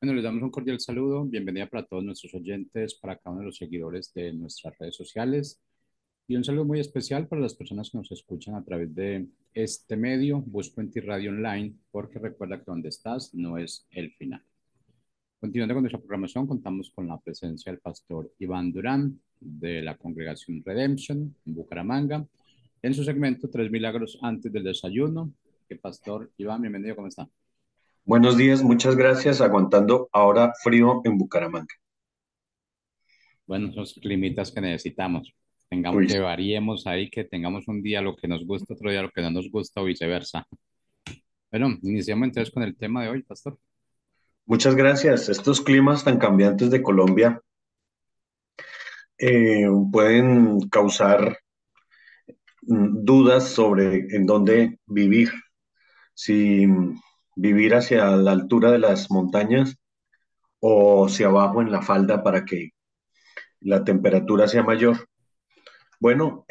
Bueno, les damos un cordial saludo, bienvenida para todos nuestros oyentes, para cada uno de los seguidores de nuestras redes sociales y un saludo muy especial para las personas que nos escuchan a través de este medio, Busco en ti Radio Online, porque recuerda que donde estás no es el final. Continuando con nuestra programación, contamos con la presencia del pastor Iván Durán de la Congregación Redemption en Bucaramanga, en su segmento Tres Milagros antes del desayuno. Que pastor Iván, bienvenido, ¿cómo está? Buenos días, muchas gracias. Aguantando ahora frío en Bucaramanga. Bueno, esos climitas que necesitamos. Tengamos Uy, que sí. variemos ahí, que tengamos un día lo que nos gusta, otro día lo que no nos gusta o viceversa. Bueno, iniciamos entonces con el tema de hoy, pastor. Muchas gracias. Estos climas tan cambiantes de Colombia pueden causar dudas sobre en dónde vivir. Si vivir hacia la altura de las montañas o hacia abajo en la falda para que la temperatura sea mayor. Bueno,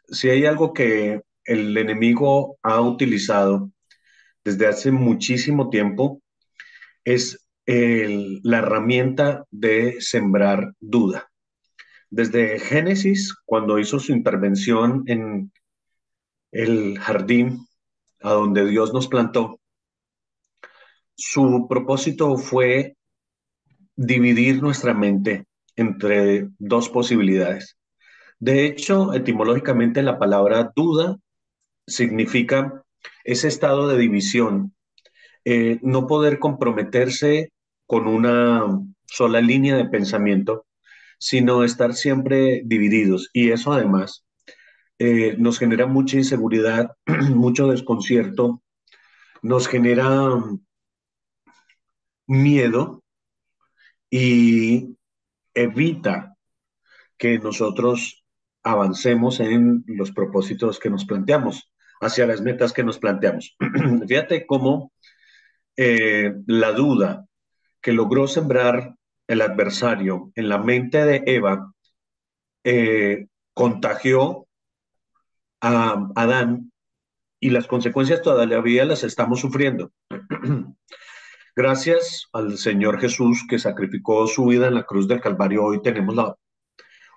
si hay algo que el enemigo ha utilizado desde hace muchísimo tiempo, es la herramienta de sembrar duda. Desde Génesis, cuando hizo su intervención en el jardín a donde Dios nos plantó, su propósito fue dividir nuestra mente entre dos posibilidades. De hecho, etimológicamente la palabra duda significa ese estado de división, no poder comprometerse con una sola línea de pensamiento, sino estar siempre divididos. Y eso además nos genera mucha inseguridad, mucho desconcierto, nos genera miedo y evita que nosotros avancemos en los propósitos que nos planteamos, hacia las metas que nos planteamos. Fíjate cómo la duda que logró sembrar el adversario en la mente de Eva contagió a Adán y las consecuencias todavía las estamos sufriendo. Gracias al Señor Jesús que sacrificó su vida en la cruz del Calvario, hoy tenemos la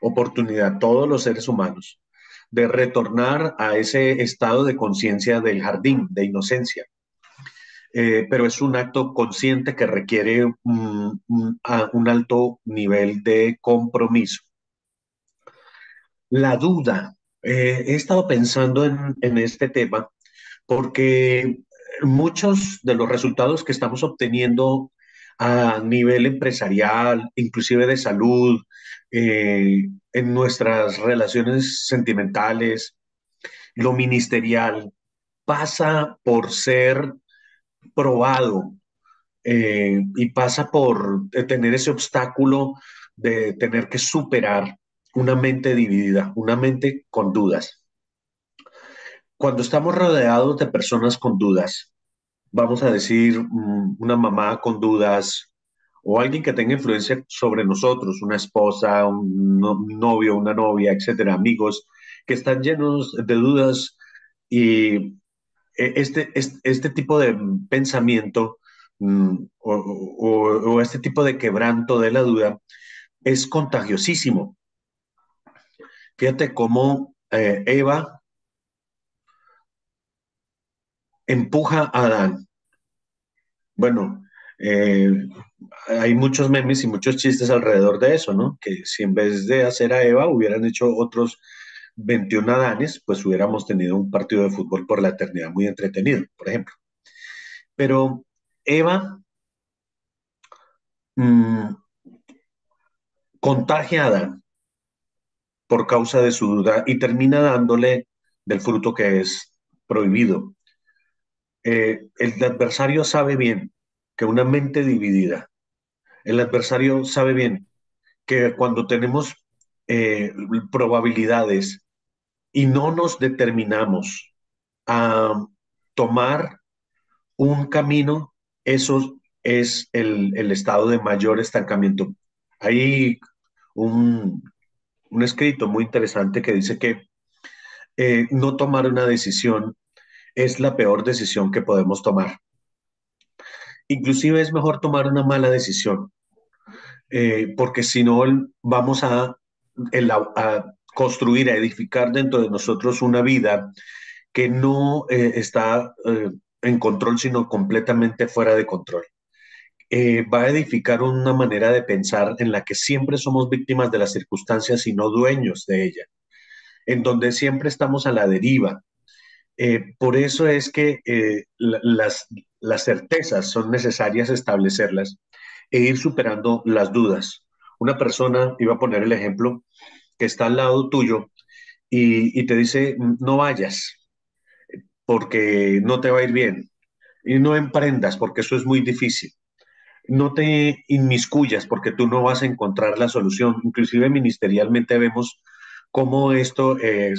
oportunidad, todos los seres humanos, de retornar a ese estado de conciencia del jardín, de inocencia. Pero es un acto consciente que requiere un alto nivel de compromiso. La duda. He estado pensando en este tema porque muchos de los resultados que estamos obteniendo a nivel empresarial, inclusive de salud, en nuestras relaciones sentimentales, lo ministerial, pasa por ser probado y pasa por tener ese obstáculo de tener que superar una mente dividida, una mente con dudas. Cuando estamos rodeados de personas con dudas, vamos a decir una mamá con dudas o alguien que tenga influencia sobre nosotros, una esposa, un novio, una novia, etcétera, amigos que están llenos de dudas y este tipo de pensamiento o este tipo de quebranto de la duda es contagiosísimo. Fíjate cómo Eva empuja a Adán. Bueno, eh, hay muchos memes y muchos chistes alrededor de eso, ¿no? Que si en vez de hacer a Eva hubieran hecho otros 21 Adanes, pues hubiéramos tenido un partido de fútbol por la eternidad muy entretenido, por ejemplo. Pero Eva mmm, contagia a Adán por causa de su duda y termina dándole del fruto que es prohibido. El adversario sabe bien que una mente dividida, el adversario sabe bien que cuando tenemos probabilidades y no nos determinamos a tomar un camino, eso es el estado de mayor estancamiento. Hay un, un escrito muy interesante que dice que no tomar una decisión es la peor decisión que podemos tomar. inclusive es mejor tomar una mala decisión, porque si no vamos a construir, a edificar dentro de nosotros una vida que no está en control, sino completamente fuera de control. Va a edificar una manera de pensar en la que siempre somos víctimas de las circunstancias y no dueños de ellas, en donde siempre estamos a la deriva. Por eso es que las certezas son necesarias establecerlas e ir superando las dudas. Una persona, iba a poner el ejemplo, que está al lado tuyo y te dice, no vayas porque no te va a ir bien y no emprendas porque eso es muy difícil. No te inmiscuyas porque tú no vas a encontrar la solución. Inclusive ministerialmente vemos cómo esto de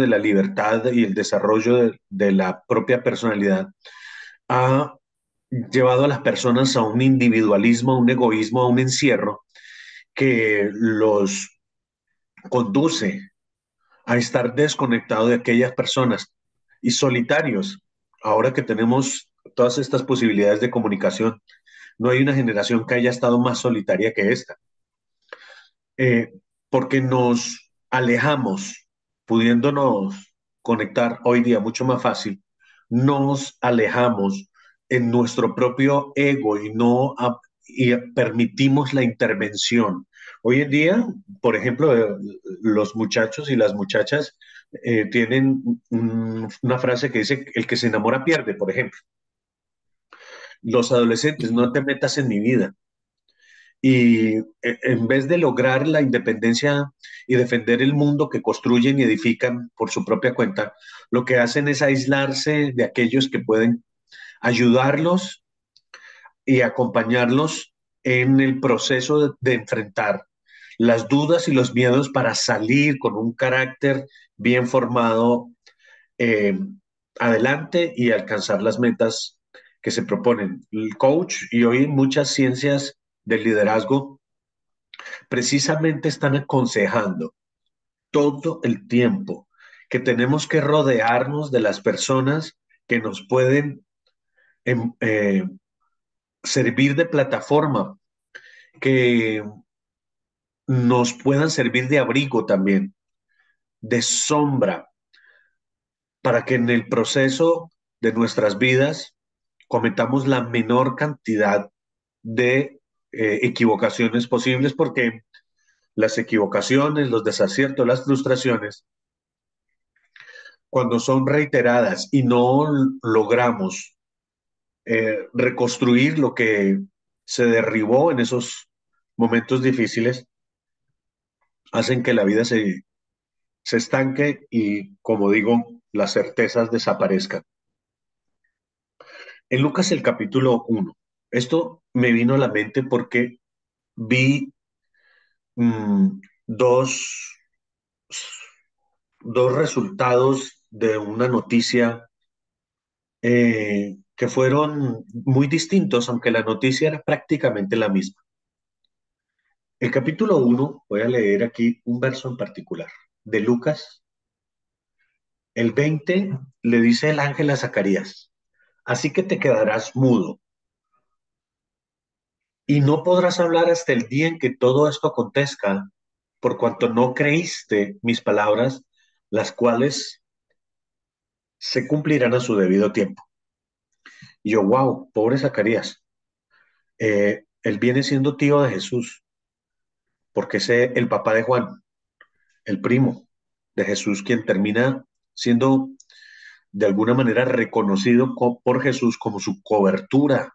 la libertad y el desarrollo de la propia personalidad ha llevado a las personas a un individualismo, a un egoísmo, a un encierro que los conduce a estar desconectados de aquellas personas y solitarios. Ahora que tenemos todas estas posibilidades de comunicación, no hay una generación que haya estado más solitaria que esta, eh, porque nos alejamos, pudiéndonos conectar hoy día mucho más fácil, nos alejamos en nuestro propio ego y permitimos la intervención. Hoy en día, por ejemplo, los muchachos y las muchachas tienen una frase que dice, el que se enamora pierde, por ejemplo. Los adolescentes, no te metas en mi vida. Y en vez de lograr la independencia y defender el mundo que construyen y edifican por su propia cuenta, lo que hacen es aislarse de aquellos que pueden ayudarlos y acompañarlos en el proceso de enfrentar las dudas y los miedos para salir con un carácter bien formado eh, adelante y alcanzar las metas que se proponen. El coach y hoy muchas ciencias del liderazgo precisamente están aconsejando todo el tiempo que tenemos que rodearnos de las personas que nos pueden em, eh, servir de plataforma, que nos puedan servir de abrigo también, de sombra, para que en el proceso de nuestras vidas cometamos la menor cantidad de equivocaciones posibles, porque las equivocaciones, los desaciertos, las frustraciones cuando son reiteradas y no logramos reconstruir lo que se derribó en esos momentos difíciles, hacen que la vida se estanque y, como digo, las certezas desaparezcan. En Lucas el capítulo 1, esto me vino a la mente porque vi mm, dos, dos resultados de una noticia que fueron muy distintos, aunque la noticia era prácticamente la misma. El capítulo 1, voy a leer aquí un verso en particular, de Lucas, el 20, le dice el ángel a Zacarías, así que te quedarás mudo y no podrás hablar hasta el día en que todo esto acontezca, por cuanto no creíste mis palabras, las cuales se cumplirán a su debido tiempo. Y yo, wow, pobre Zacarías, él viene siendo tío de Jesús, porque es el papá de Juan, el primo de Jesús, quien termina siendo de alguna manera reconocido por Jesús como su cobertura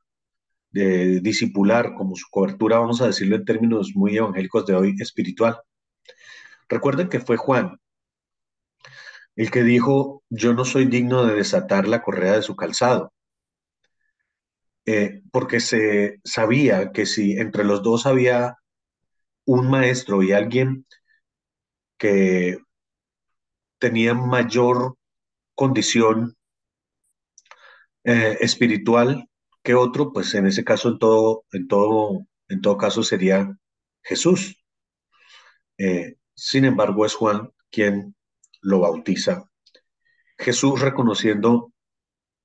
de discipular, como su cobertura, vamos a decirlo en términos muy evangélicos de hoy, espiritual. Recuerden que fue Juan el que dijo, yo no soy digno de desatar la correa de su calzado, porque se sabía que si entre los dos había un maestro y alguien que tenía mayor condición espiritual que otro, pues en ese caso, en todo caso sería Jesús. Sin embargo, es Juan quien lo bautiza. Jesús reconociendo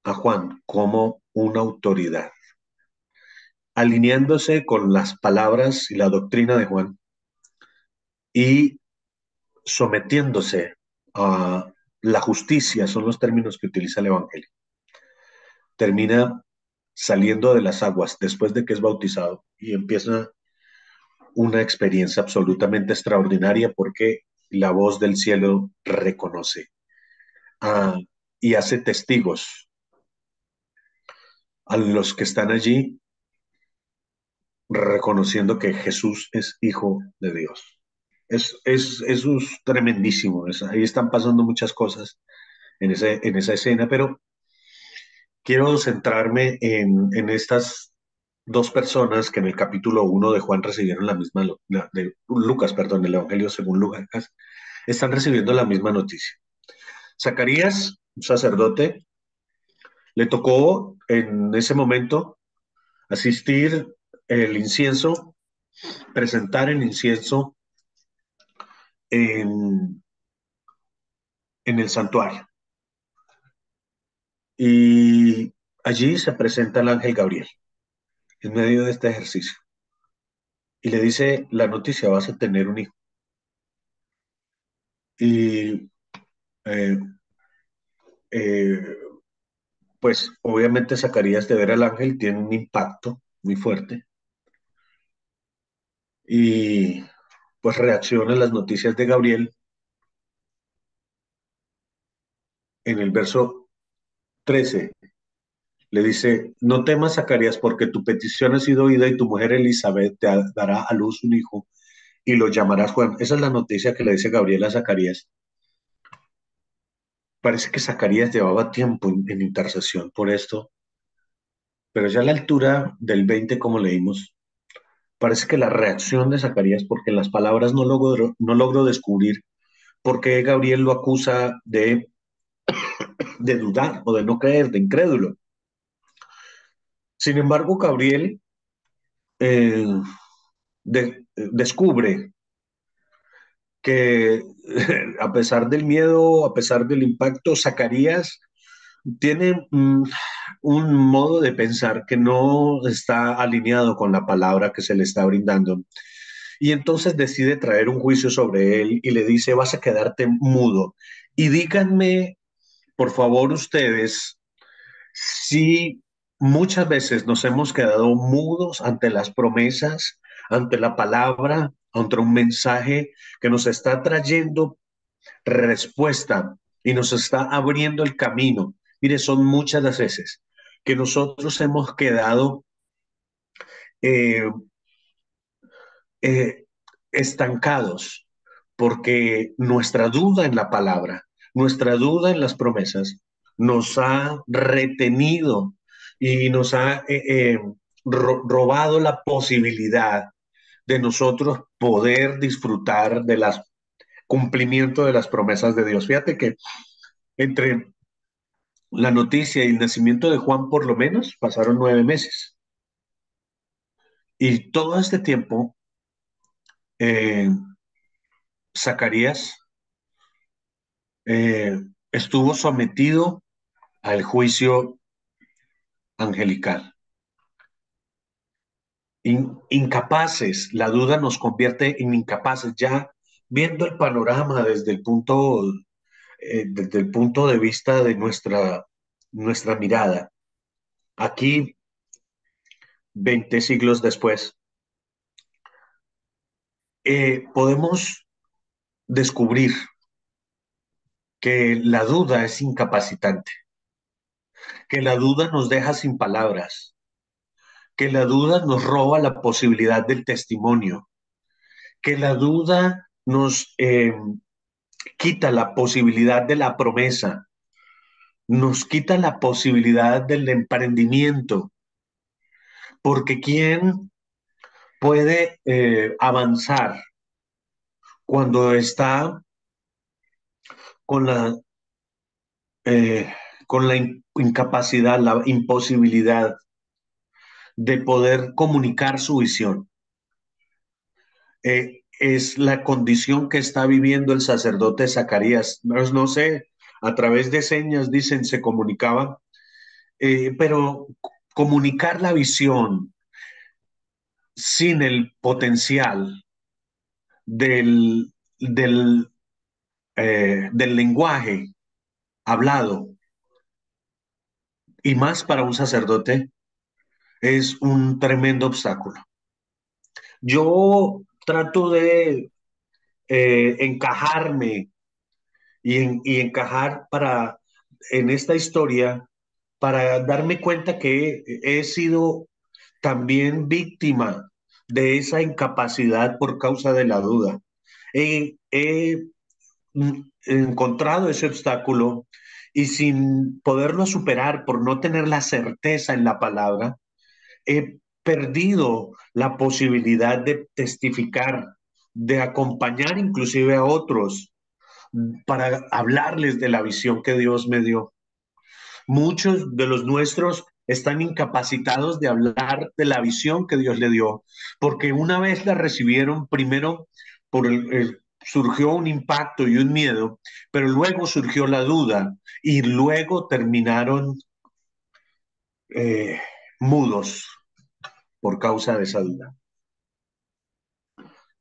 a Juan como una autoridad. alineándose con las palabras y la doctrina de Juan y sometiéndose a la justicia, son los términos que utiliza el Evangelio. Termina saliendo de las aguas después de que es bautizado y empieza una experiencia absolutamente extraordinaria porque la voz del cielo reconoce ah, y hace testigos a los que están allí reconociendo que Jesús es hijo de Dios. Eso es tremendísimo. Ahí están pasando muchas cosas en esa escena, pero quiero centrarme en estas dos personas que en el capítulo 1 de Juan recibieron la misma, de Lucas, perdón, el Evangelio según Lucas, están recibiendo la misma noticia. Zacarías, un sacerdote, le tocó en ese momento asistir el incienso, presentar el incienso en, en el santuario. Y allí se presenta el ángel Gabriel en medio de este ejercicio y le dice la noticia, vas a tener un hijo. Y eh, eh, pues obviamente Zacarías de ver al ángel tiene un impacto muy fuerte y pues reacciona a las noticias de Gabriel en el verso 13. Le dice, no temas, Zacarías, porque tu petición ha sido oída y tu mujer Elizabeth te dará a luz un hijo y lo llamarás Juan. Esa es la noticia que le dice Gabriel a Zacarías. Parece que Zacarías llevaba tiempo en intercesión por esto, pero ya a la altura del 20, como leímos, parece que la reacción de Zacarías, porque en las palabras no logro descubrir por qué Gabriel lo acusa de dudar o de no creer, de incrédulo. Sin embargo, Gabriel eh, descubre que a pesar del miedo, a pesar del impacto, Zacarías tiene un modo de pensar que no está alineado con la palabra que se le está brindando. Y entonces decide traer un juicio sobre él y le dice, vas a quedarte mudo. Y díganme, por favor, ustedes, si muchas veces nos hemos quedado mudos ante las promesas, ante la palabra, ante un mensaje que nos está trayendo respuesta y nos está abriendo el camino. Mire, son muchas las veces que nosotros hemos quedado eh, eh, estancados porque nuestra duda en la palabra, nuestra duda en las promesas nos ha retenido y nos ha robado la posibilidad de nosotros poder disfrutar de las cumplimiento de las promesas de Dios. Fíjate que entre la noticia y el nacimiento de Juan, por lo menos, pasaron 9 meses. Y todo este tiempo, eh, Zacarías eh, estuvo sometido al juicio angelical. Incapaces, la duda nos convierte en incapaces, ya viendo el panorama desde el punto de vista de nuestra mirada. Aquí, 20 siglos después, podemos descubrir que la duda es incapacitante, que la duda nos deja sin palabras, que la duda nos roba la posibilidad del testimonio, que la duda nos quita la posibilidad de la promesa, nos quita la posibilidad del emprendimiento, porque ¿quién puede avanzar cuando está con eh, la incapacidad, la imposibilidad de poder comunicar su visión? Es la condición que está viviendo el sacerdote Zacarías. No sé, a través de señas, dicen, se comunicaba, pero comunicar la visión, sin el potencial del lenguaje hablado, y más para un sacerdote, es un tremendo obstáculo. Yo trato de encajarme y encajar en esta historia para darme cuenta que he sido también víctima de esa incapacidad por causa de la duda. He encontrado ese obstáculo y sin poderlo superar por no tener la certeza en la palabra, he perdido la posibilidad de testificar, de acompañar inclusive a otros para hablarles de la visión que Dios me dio. Muchos de los nuestros están incapacitados de hablar de la visión que Dios le dio, porque una vez la recibieron, primero surgió un impacto y un miedo, pero luego surgió la duda y luego terminaron eh, mudos por causa de esa duda.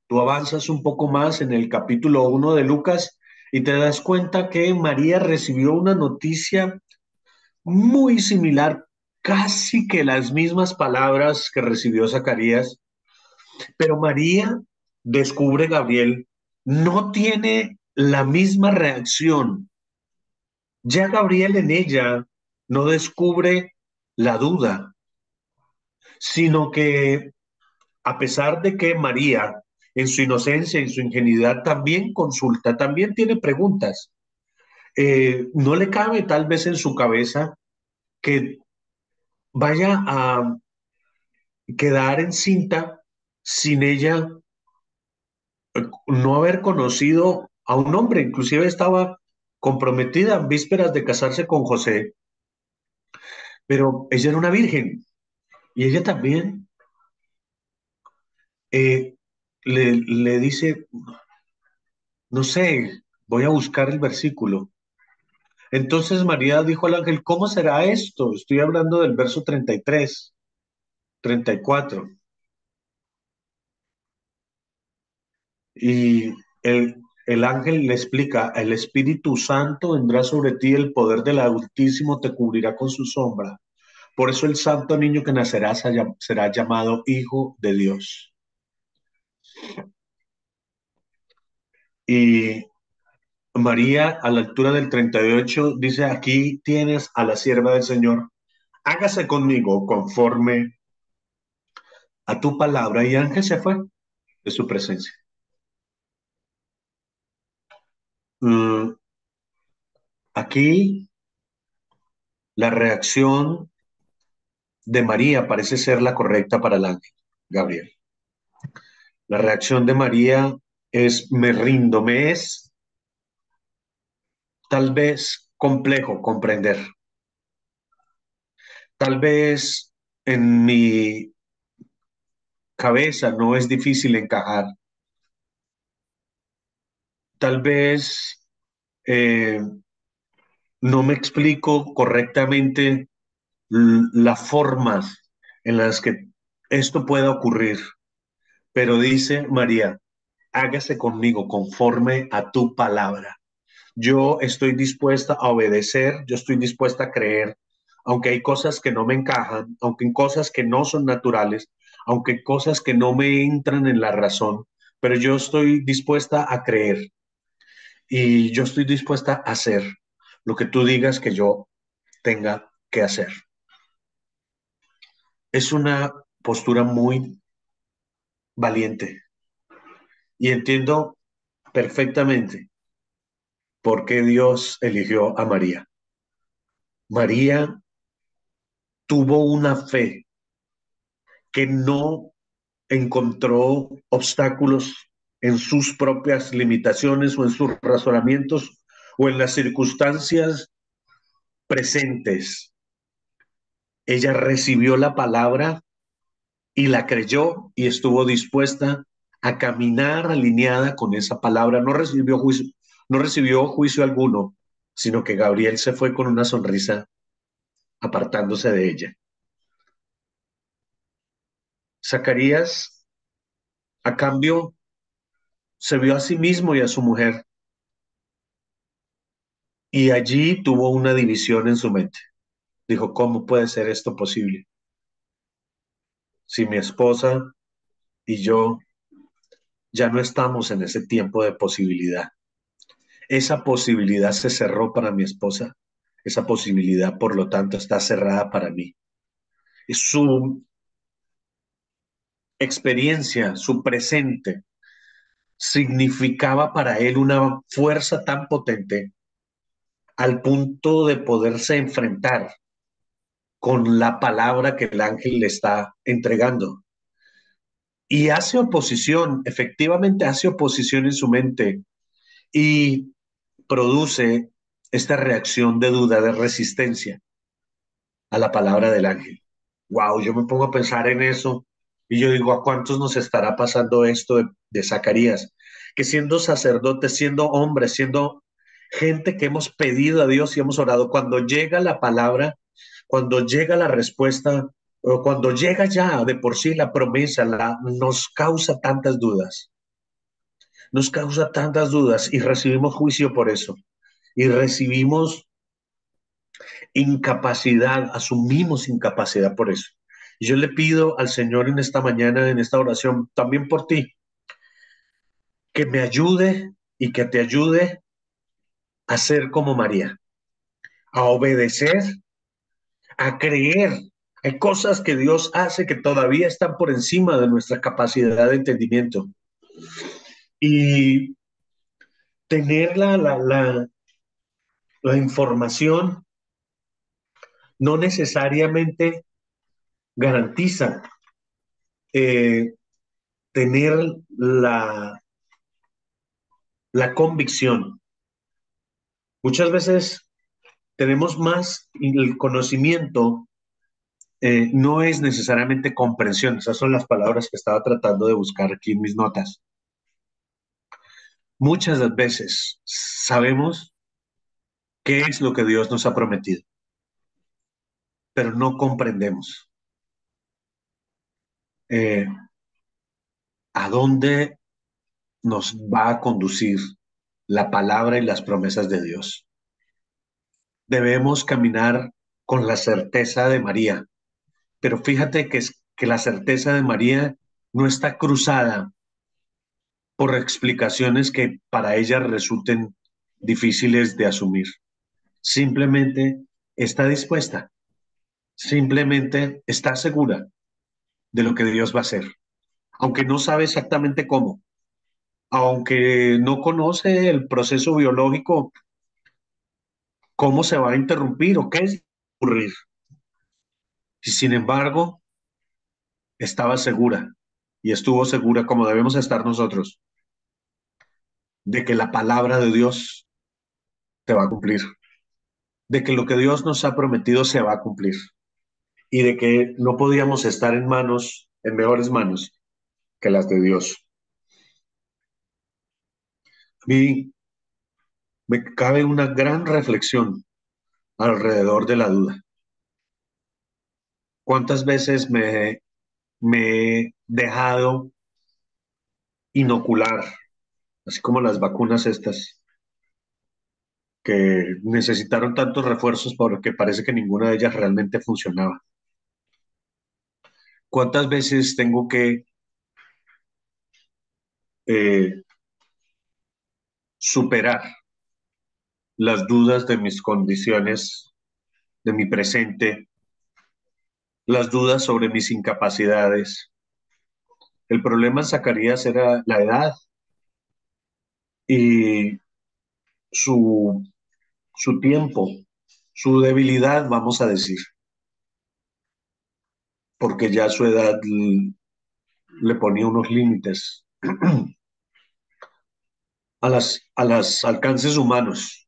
Tú avanzas un poco más en el capítulo 1 de Lucas y te das cuenta que María recibió una noticia muy similar, casi que las mismas palabras que recibió Zacarías, pero María descubre Gabriel, no tiene la misma reacción. Ya Gabriel en ella no descubre la duda, sino que a pesar de que María en su inocencia, en su ingenuidad, también consulta, también tiene preguntas. No le cabe tal vez en su cabeza que vaya a quedar encinta sin ella no haber conocido a un hombre, inclusive estaba comprometida en vísperas de casarse con José, pero ella era una virgen y ella también eh, le dice, no sé, voy a buscar el versículo. Entonces María dijo al ángel, ¿cómo será esto? Estoy hablando del verso 33, 34. Y el ángel le explica, el Espíritu Santo vendrá sobre ti, el poder del Altísimo te cubrirá con su sombra. Por eso el santo niño que nacerá será llamado Hijo de Dios. Y María, a la altura del 38, dice, aquí tienes a la sierva del Señor, hágase conmigo conforme a tu palabra. Y ángel se fue de su presencia. Mm, aquí la reacción de María parece ser la correcta para el ángel, Gabriel. La reacción de María es me rindo, me es tal vez complejo comprender. Tal vez en mi cabeza no es difícil encajar. Tal vez eh, no me explico correctamente las formas en las que esto pueda ocurrir. Pero dice María, hágase conmigo conforme a tu palabra. Yo estoy dispuesta a obedecer, yo estoy dispuesta a creer, aunque hay cosas que no me encajan, aunque hay cosas que no son naturales, aunque hay cosas que no me entran en la razón, pero yo estoy dispuesta a creer y yo estoy dispuesta a hacer lo que tú digas que yo tenga que hacer. Es una postura muy valiente y entiendo perfectamente por qué Dios eligió a María. María tuvo una fe que no encontró obstáculos en sus propias limitaciones o en sus razonamientos o en las circunstancias presentes. Ella recibió la palabra y la creyó y estuvo dispuesta a caminar alineada con esa palabra. No recibió juicio alguno, sino que Gabriel se fue con una sonrisa apartándose de ella. Zacarías, a cambio, se vio a sí mismo y a su mujer, y allí tuvo una división en su mente. Dijo, ¿cómo puede ser esto posible? Si mi esposa y yo ya no estamos en ese tiempo de posibilidad. Esa posibilidad se cerró para mi esposa. Esa posibilidad, por lo tanto, está cerrada para mí. Y su experiencia, su presente, significaba para él una fuerza tan potente al punto de poderse enfrentar con la palabra que el ángel le está entregando. Y hace oposición, efectivamente hace oposición en su mente y produce esta reacción de duda, de resistencia a la palabra del ángel. Wow, yo me pongo a pensar en eso y yo digo, ¿a cuántos nos estará pasando esto de Zacarías? Que siendo sacerdotes, siendo hombres, siendo gente que hemos pedido a Dios y hemos orado, cuando llega la palabra, cuando llega la respuesta, o cuando llega ya de por sí la promesa, nos causa tantas dudas, nos causa tantas dudas y recibimos juicio por eso. Y recibimos incapacidad, asumimos incapacidad por eso. Y yo le pido al Señor en esta mañana, en esta oración, también por ti, que me ayude y que te ayude a ser como María, a obedecer, a creer. Hay cosas que Dios hace que todavía están por encima de nuestra capacidad de entendimiento. Y tener la información no necesariamente garantiza eh, tener la convicción. Muchas veces tenemos más el conocimiento, no es necesariamente comprensión. Esas son las palabras que estaba tratando de buscar aquí en mis notas. Muchas veces sabemos qué es lo que Dios nos ha prometido, pero no comprendemos eh, a dónde nos va a conducir la palabra y las promesas de Dios. Debemos caminar con la certeza de María, pero fíjate que la certeza de María no está cruzada por explicaciones que para ella resulten difíciles de asumir. Simplemente está dispuesta, simplemente está segura de lo que Dios va a hacer, aunque no sabe exactamente cómo, aunque no conoce el proceso biológico, cómo se va a interrumpir o qué es ocurrir. Y sin embargo, estaba segura y estuvo segura, como debemos estar nosotros, de que la palabra de Dios se va a cumplir, de que lo que Dios nos ha prometido se va a cumplir y de que no podíamos estar en manos, en mejores manos que las de Dios. A mí me cabe una gran reflexión alrededor de la duda. ¿Cuántas veces me he dejado inocular, así como las vacunas estas, que necesitaron tantos refuerzos porque parece que ninguna de ellas realmente funcionaba? ¿Cuántas veces tengo que eh, superar las dudas de mis condiciones, de mi presente, las dudas sobre mis incapacidades? El problema en Zacarías era la edad y su, su tiempo, su debilidad, vamos a decir, porque ya su edad le ponía unos límites a los alcances humanos,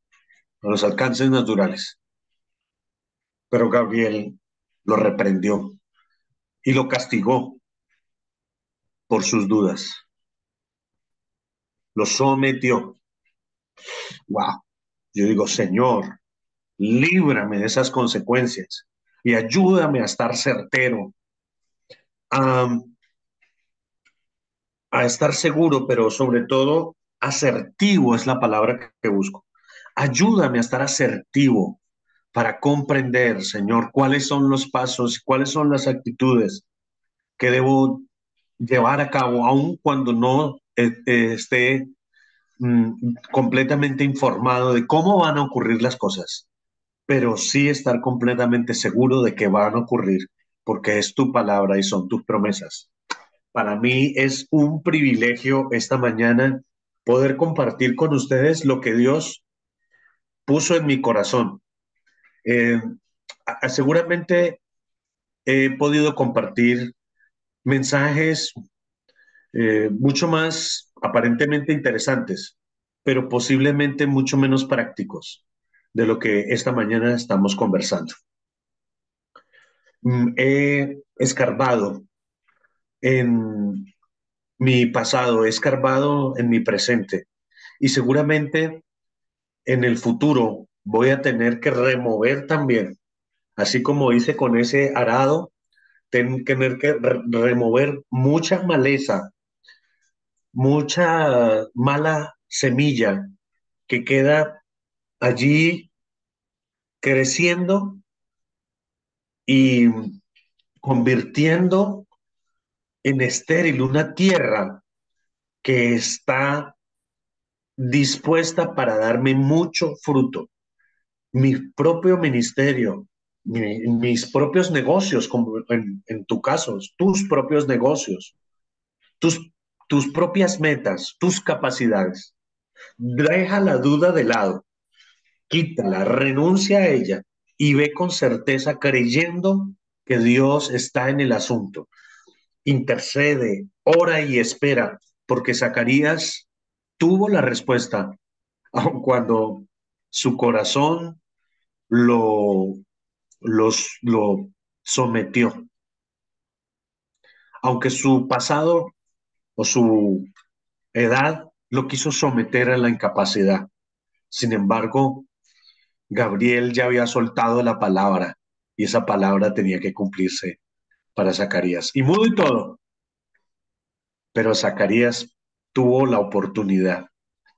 a los alcances naturales. Pero Gabriel lo reprendió y lo castigó por sus dudas, lo sometió. Wow. Yo digo, Señor, líbrame de esas consecuencias y ayúdame a estar certero, a estar seguro, pero sobre todo asertivo es la palabra que busco. Ayúdame a estar asertivo para comprender, Señor, cuáles son los pasos, cuáles son las actitudes que debo llevar a cabo, aun cuando no esté completamente informado de cómo van a ocurrir las cosas, pero sí estar completamente seguro de que van a ocurrir, porque es tu palabra y son tus promesas. Para mí es un privilegio esta mañana poder compartir con ustedes lo que Dios puso en mi corazón. Eh, Seguramente he podido compartir mensajes mucho más aparentemente interesantes, pero posiblemente mucho menos prácticos de lo que esta mañana estamos conversando. He escarbado en mi pasado, he escarbado en mi presente y seguramente en el futuro voy a tener que remover también, así como hice con ese arado, tener que remover mucha maleza, mucha mala semilla que queda allí creciendo y convirtiendo en estéril una tierra que está dispuesta para darme mucho fruto. Mi propio ministerio, mis propios negocios, como en tu caso, tus propios negocios, tus, tus propias metas, tus capacidades. Deja la duda de lado, quítala, renuncia a ella y ve con certeza creyendo que Dios está en el asunto. Intercede, ora y espera, porque Zacarías tuvo la respuesta, aun cuando su corazón lo, lo sometió, aunque su pasado o su edad lo quiso someter a la incapacidad. Sin embargo, Gabriel ya había soltado la palabra y esa palabra tenía que cumplirse para Zacarías. Y mudo y todo, pero Zacarías tuvo la oportunidad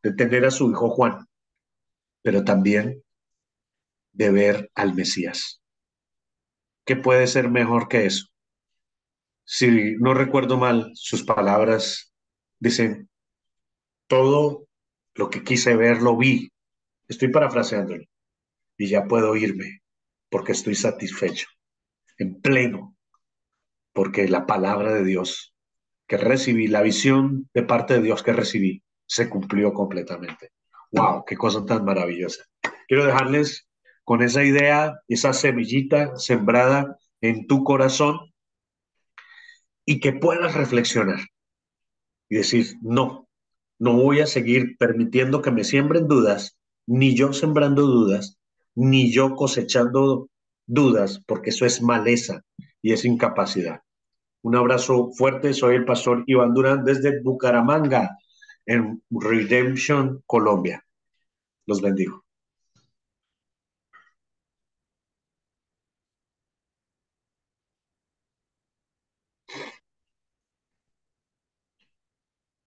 de tener a su hijo Juan, pero también de ver al Mesías. ¿Qué puede ser mejor que eso? Si no recuerdo mal, sus palabras dicen, todo lo que quise ver lo vi. Estoy parafraseándolo y ya puedo irme porque estoy satisfecho, en pleno, porque la palabra de Dios que recibí, la visión de parte de Dios que recibí, se cumplió completamente. ¡Wow! ¡Qué cosa tan maravillosa! Quiero dejarles con esa idea, esa semillita sembrada en tu corazón y que puedas reflexionar y decir, no, no voy a seguir permitiendo que me siembren dudas, ni yo sembrando dudas, ni yo cosechando dudas, porque eso es maleza y es incapacidad. Un abrazo fuerte, soy el pastor Iván Durán desde Bucaramanga, en Redemption, Colombia. Los bendigo.